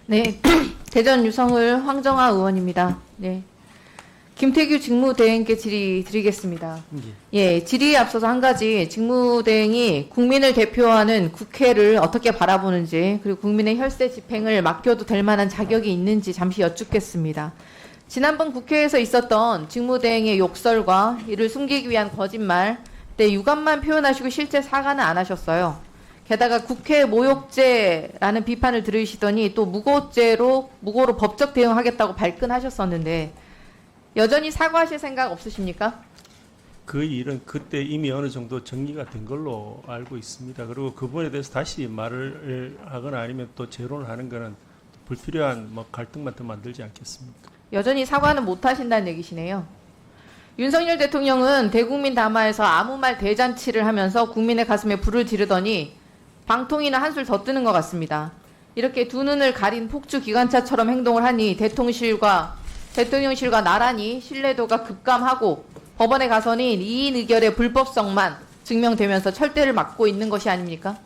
네, 대전 유성을 황정아 의원입니다. 네, 김태규 직무대행께 질의 드리겠습니다. 예, 질의에 앞서서 한 가지 직무대행이 국민을 대표하는 국회를 어떻게 바라보는지 그리고 국민의 혈세 집행을 맡겨도 될 만한 자격이 있는지 잠시 여쭙겠습니다. 지난번 국회에서 있었던 직무대행의 욕설과 이를 숨기기 위한 거짓말, 때 유감만 표현하시고 실제 사과는 안 하셨어요. 게다가 국회 모욕죄라는 비판을 들으시더니 또 무고로 법적 대응하겠다고 발끈하셨었는데 여전히 사과하실 생각 없으십니까? 그 일은 그때 이미 어느 정도 정리가 된 걸로 알고 있습니다. 그리고 그 부분에 대해서 다시 말을 하거나 아니면 또 재론을 하는 것은 불필요한 갈등만 더 만들지 않겠습니까? 여전히 사과는 못 하신다는 얘기시네요. 윤석열 대통령은 대국민 담화에서 아무 말 대잔치를 하면서 국민의 가슴에 불을 지르더니 방통위는 한술 더 뜨는 것 같습니다. 이렇게 두 눈을 가린 폭주 기관차처럼 행동을 하니 대통령실과 나란히 신뢰도가 급감하고 법원에 가서는 이인 의결의 불법성만 증명되면서 철퇴를 맞고 있는 것이 아닙니까?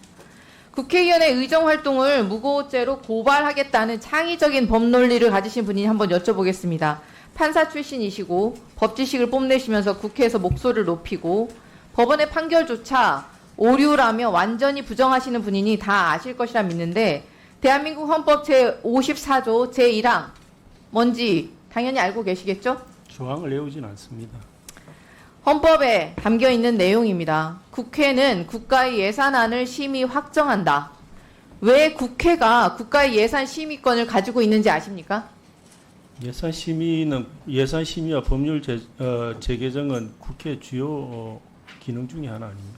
국회의원의 의정활동을 무고죄로 고발하겠다는 창의적인 법논리를 가지신 분이 한번 여쭤보겠습니다. 판사 출신이시고 법지식을 뽐내시면서 국회에서 목소리를 높이고 법원의 판결조차 오류라며 완전히 부정하시는 분이니 다 아실 것이라 믿는데 대한민국 헌법 제54조 제1항 뭔지 당연히 알고 계시겠죠? 조항을 외우진 않습니다. 헌법에 담겨 있는 내용입니다. 국회는 국가의 예산안을 심의 확정한다. 왜 국회가 국가의 예산 심의권을 가지고 있는지 아십니까? 예산 심의와 법률 재개정은 국회 주요 기능 중에 하나 아닙니까?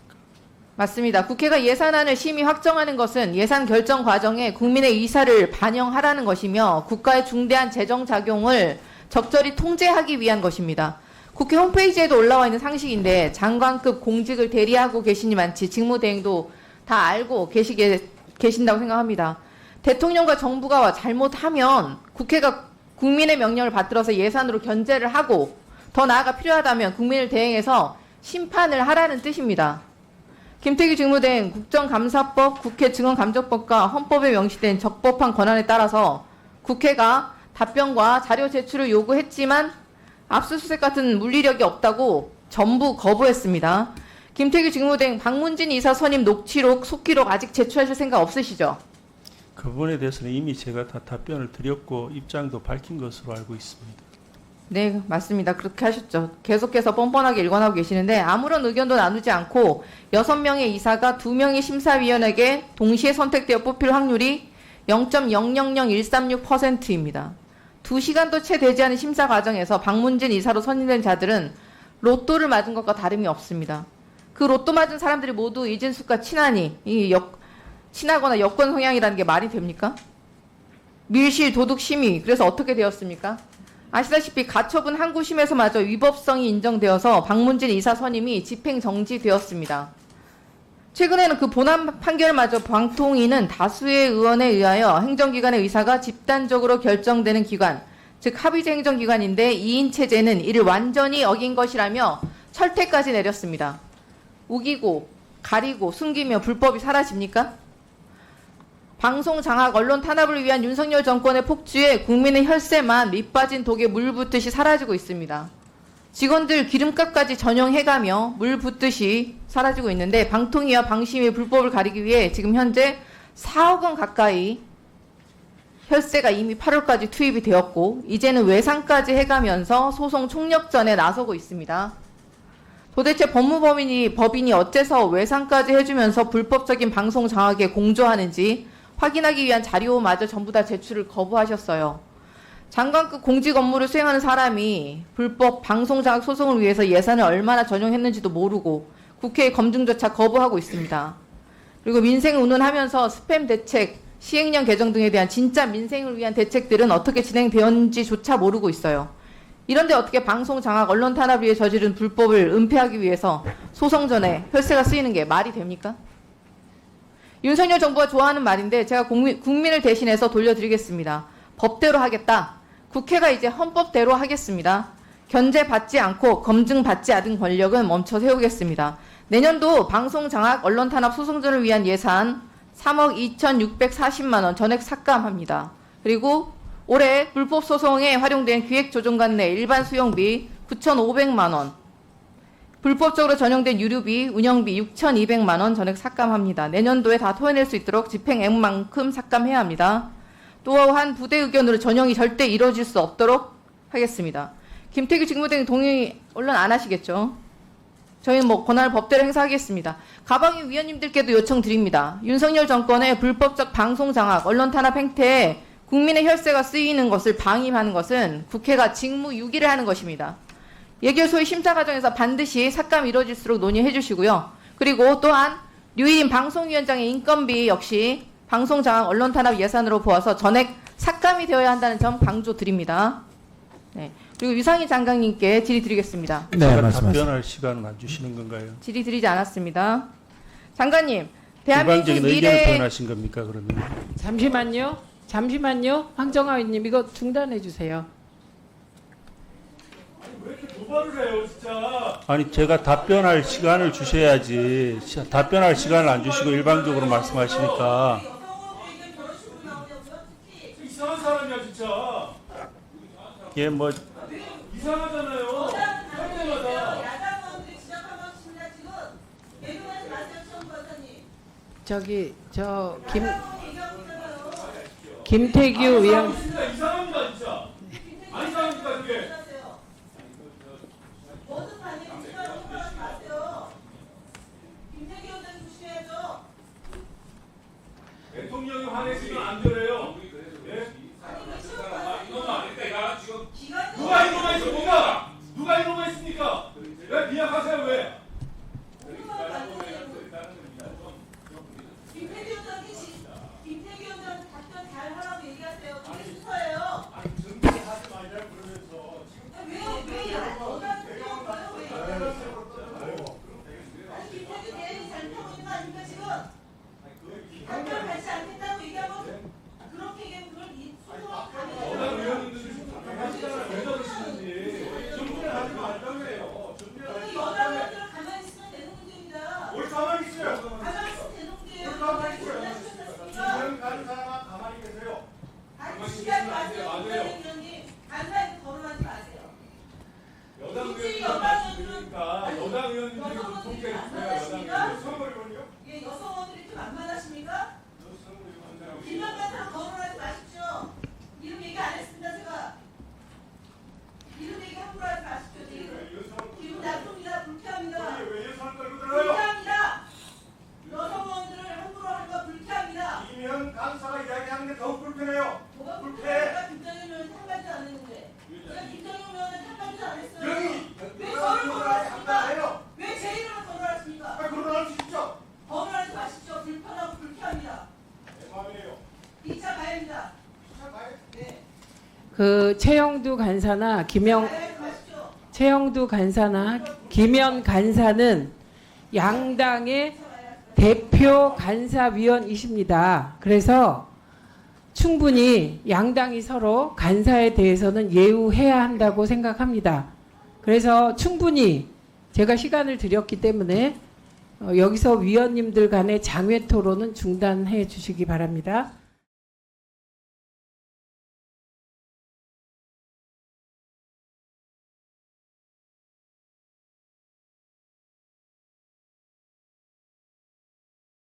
맞습니다. 국회가 예산안을 심의 확정하는 것은 예산 결정 과정에 국민의 의사를 반영하라는 것이며 국가의 중대한 재정 작용을 적절히 통제하기 위한 것입니다. 국회 홈페이지에도 올라와 있는 상식인데 장관급 공직을 대리하고 계시니 많지 직무대행도 다 알고 계신다고 생각합니다. 대통령과 정부가 잘못하면 국회가 국민의 명령을 받들어서 예산으로 견제를 하고 더 나아가 필요하다면 국민을 대행해서 심판을 하라는 뜻입니다. 김태규 직무대행 국정감사법, 국회 증언감정법과 헌법에 명시된 적법한 권한에 따라서 국회가 답변과 자료 제출을 요구했지만 압수수색 같은 물리력이 없다고 전부 거부했습니다. 김태규 직무대행 박문진 이사 선임 녹취록, 속기록 아직 제출하실 생각 없으시죠? 그 부분에 대해서는 이미 제가 다 답변을 드렸고 입장도 밝힌 것으로 알고 있습니다. 네, 맞습니다. 그렇게 하셨죠. 계속해서 뻔뻔하게 일관하고 계시는데 아무런 의견도 나누지 않고 6명의 이사가 2명의 심사위원에게 동시에 선택되어 뽑힐 확률이 0.000136%입니다. 2시간도 채 되지 않은 심사 과정에서 박문진 이사로 선임된 자들은 로또를 맞은 것과 다름이 없습니다. 그 로또 맞은 사람들이 모두 이진숙과 친하거나 여권 성향이라는 게 말이 됩니까? 밀실 도둑 심의, 그래서 어떻게 되었습니까? 아시다시피 가처분 항구심에서마저 위법성이 인정되어서 박문진 이사 선임이 집행 정지되었습니다. 최근에는 그 본안 판결마저 방통위는 다수의 의원에 의하여 행정기관의 의사가 집단적으로 결정되는 기관, 즉 합의제 행정기관인데 2인 체제는 이를 완전히 어긴 것이라며 철퇴까지 내렸습니다. 우기고 가리고 숨기며 불법이 사라집니까? 방송 장악, 언론 탄압을 위한 윤석열 정권의 폭주에 국민의 혈세만 밑빠진 독에 물 붓듯이 사라지고 있습니다. 직원들 기름값까지 전용해가며 물 붓듯이 사라지고 있는데 방통위와 방심위의 불법을 가리기 위해 지금 현재 4억 원 가까이 혈세가 이미 8월까지 투입이 되었고 이제는 외상까지 해가면서 소송 총력전에 나서고 있습니다. 도대체 법무법인이 어째서 외상까지 해주면서 불법적인 방송 장악에 공조하는지 확인하기 위한 자료마저 전부 다 제출을 거부하셨어요. 장관급 공직 업무를 수행하는 사람이 불법 방송 장악 소송을 위해서 예산을 얼마나 전용했는지도 모르고 국회의 검증조차 거부하고 있습니다. 그리고 민생 운운하면서 스팸 대책, 시행령 개정 등에 대한 진짜 민생을 위한 대책들은 어떻게 진행되었는지조차 모르고 있어요. 이런데 어떻게 방송 장악, 언론 탄압 위에 저지른 불법을 은폐하기 위해서 소송 전에 혈세가 쓰이는 게 말이 됩니까? 윤석열 정부가 좋아하는 말인데 제가 국민을 대신해서 돌려드리겠습니다. 법대로 하겠다. 국회가 이제 헌법대로 하겠습니다. 견제받지 않고 검증받지 않은 권력은 멈춰 세우겠습니다. 내년도 방송 장악, 언론 탄압 소송전을 위한 예산 3억 2,640만 원 전액 삭감합니다. 그리고 올해 불법 소송에 활용된 기획조정관 내 일반 수용비 9,500만 원, 불법적으로 전용된 유류비, 운영비 6,200만 원 전액 삭감합니다. 내년도에 다 토해낼 수 있도록 집행액만큼 삭감해야 합니다. 또한 부대 의견으로 전형이 절대 이루어질 수 없도록 하겠습니다. 김태규 직무대행 동의 언론 안 하시겠죠? 저희는 뭐 권한을 법대로 행사하겠습니다. 가방위 위원님들께도 요청드립니다. 윤석열 정권의 불법적 방송 장악, 언론 탄압 행태에 국민의 혈세가 쓰이는 것을 방임하는 것은 국회가 직무유기를 하는 것입니다. 예결 소위 심사 과정에서 반드시 삭감 이루어질수록 논의해 주시고요. 그리고 또한 류인 방송위원장의 인건비 역시 방송 장악, 언론 탄압 예산으로 보아서 전액 삭감이 되어야 한다는 점 강조드립니다. 네. 그리고 유상희 장관님께 질의드리겠습니다. 네, 제가 말씀하세요. 답변할 시간은 안 주시는 건가요? 질의드리지 않았습니다. 장관님, 대한민국 일방적인 의견을 미래 표현하신 겁니까 그러면? 잠시만요. 황정아 의원님 이거 중단해 주세요. 아니 제가 답변할 시간을 주셔야지. 답변할 시간을 안 주시고 일방적으로 말씀하시니까. 이상한 사람이야 진짜. 예, 뭐 이상하잖아요. 할 때마다. 저기 김태규 위원 진짜 이상합니다 진짜. 안 이상합니까 그게? 대통령이 화내시면 안 되래요. 예? 누가 이놈아 있어? 누가 이놈아 있습니까? 왜 비약하세요 왜? 김태기 의원한테 답변 잘 하라고 얘기하세요. 그게 순서예요. 준비하지 말자 그러면서 왜 여자한테 왜 아니 김태기 대행이 잘못하고 있는 거 아닙니까 지금? 답변 받지 않겠다고 얘기하고 그렇게 얘기하면 그걸 이 순서가 여당 가면 의원님들이 하시잖아요. 왜 저러시는지 준비를 하지 말자고요. 준비를 하지 여당 의원들은 가만히 있으면 되는 문제입니다. 뭘 가만히 있어요. 가만히 있으면 되는 문제예요. 가만히 있어요. 지금 준비하는 가는 사람 가만히 계세요. 아니 준비하지 마세요. 김태기 의원님 간사에서 거론하지 마세요. 여당 굳이 의원님들이 여당 의원들은 그러니까 여당 의원님들이 여성 좀 통제해 의원들이 안 주세요. 나가십니까? 여당 의원님. 예, 여성 의원들이 좀 만만하십니까? 김영관 사람 거론하지 마십시오. 이름 얘기 안 했습니다, 제가. 이름 얘기 함부로 하지 마십시오, 지금. 기분 나쁩니다. 불쾌합니다. 왜 예산 끌고 들어요? 불쾌합니다. 여성 의원들을 함부로 하는 거 불쾌합니다. 이면 간사가 이야기하는 게 더욱 불편해요. 뭐가 불쾌해. 불쾌합니까? 김정일 의원 한마디도 안 했는데. 제가 김정일 의원한테 한마디도 안 했어요. 여기 왜 저를 거론하십니까? 한다해요. 왜 제 이름을 거론하십니까? 아 그러나 주십시오. 거론하지 마십시오. 불편하고 불쾌합니다. 내 마음이에요. 2차 가야입니다. 자 가요. 네. 그 최영두 간사나 가야지 마십시오. 최영두 간사나 김현 간사는 양당의 대표 간사위원이십니다. 그래서 충분히 양당이 서로 간사에 대해서는 예우해야 한다고 생각합니다. 그래서 충분히 제가 시간을 드렸기 때문에 여기서 위원님들 간의 장외 토론은 중단해 주시기 바랍니다.